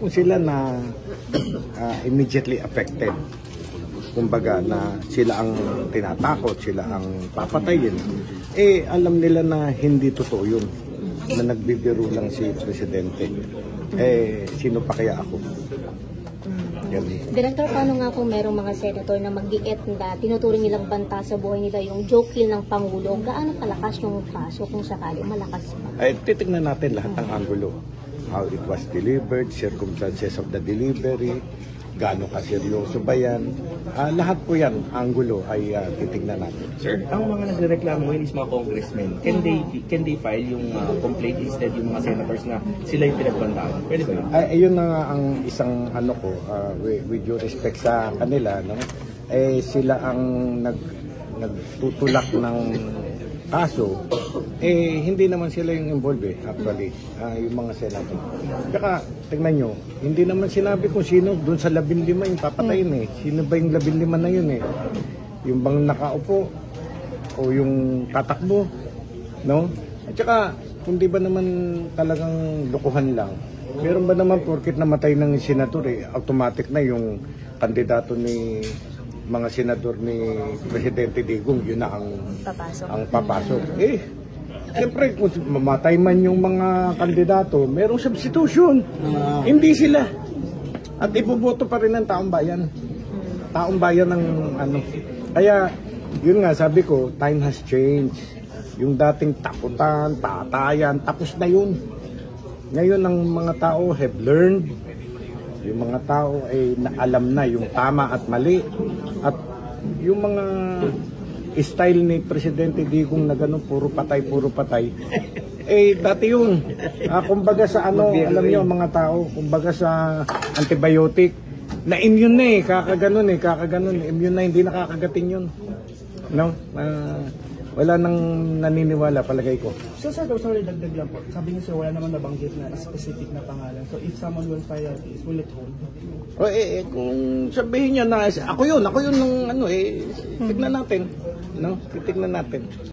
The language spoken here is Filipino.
kung sila na immediately affected. Kumbaga na sila ang tinatakot, sila ang papatayin. Eh, alam nila na hindi totoo yun. Na nagbibiro lang si Presidente. Eh, sino pa kaya ako? Yan. Director, paano nga kung merong mga senator na mag-iet na tinuturing nilang banta sa buhay nila yung joke kill ng Pangulo? Gaano kalakas yung kaso kung sakali malakas pa? Ay, titignan natin lahat ng angulo. How it was delivered, circumstances of the delivery, gaano kaseryoso ba yan. Lahat po yan, angulo, ay titignan natin. Sir, ang mga nagrereklamo ngayon is mga congressmen. Can they file yung complaint instead yung mga senators na sila yung pinagbandaan? Pwede ba yun? Ayun na nga ang isang ano ko, with due respect sa kanila, no? Eh, sila ang nagtutulak ng kaso, eh hindi naman sila yung involved actually, yung mga senator. Tsaka, tingnan nyo, hindi naman sinabi kung sino doon sa 15 yung papatayin Sino ba yung 15 na yun Yung bang nakaupo o yung tatakbo, no? At tsaka, kung di ba naman talagang lukuhan lang, meron ba naman porkit namatay ng senator automatic na yung kandidato ni mga senador ni Presidente Digong, yun na ang papasok. Siyempre, kung mamatay man yung mga kandidato, merong substitution. Hindi sila. At iboboto pa rin ng taong bayan. Taong bayan ng ano. Kaya, yun nga, sabi ko, time has changed. Yung dating takutan, tatayan, tapos na yun. Ngayon, ang mga tao have learned. Yung mga tao ay alam na yung tama at mali. At yung mga style ni Presidente Digong na gano'n, puro patay. Eh, dati yun. Kumbaga sa ano, alam niyo mga tao, kumbaga sa antibiotic, na-immune na kakaganon. Immune na, hindi nakakagatin yun. No? Wala nang naniniwala, palagay ko. So sir, sorry, dagdag lang po. Sabi niyo sir, wala naman nabanggit na specific na pangalan. So if someone will file this, will it hold? Kung sabihin niya na ako yun ng ano tignan natin, no? Titignan natin.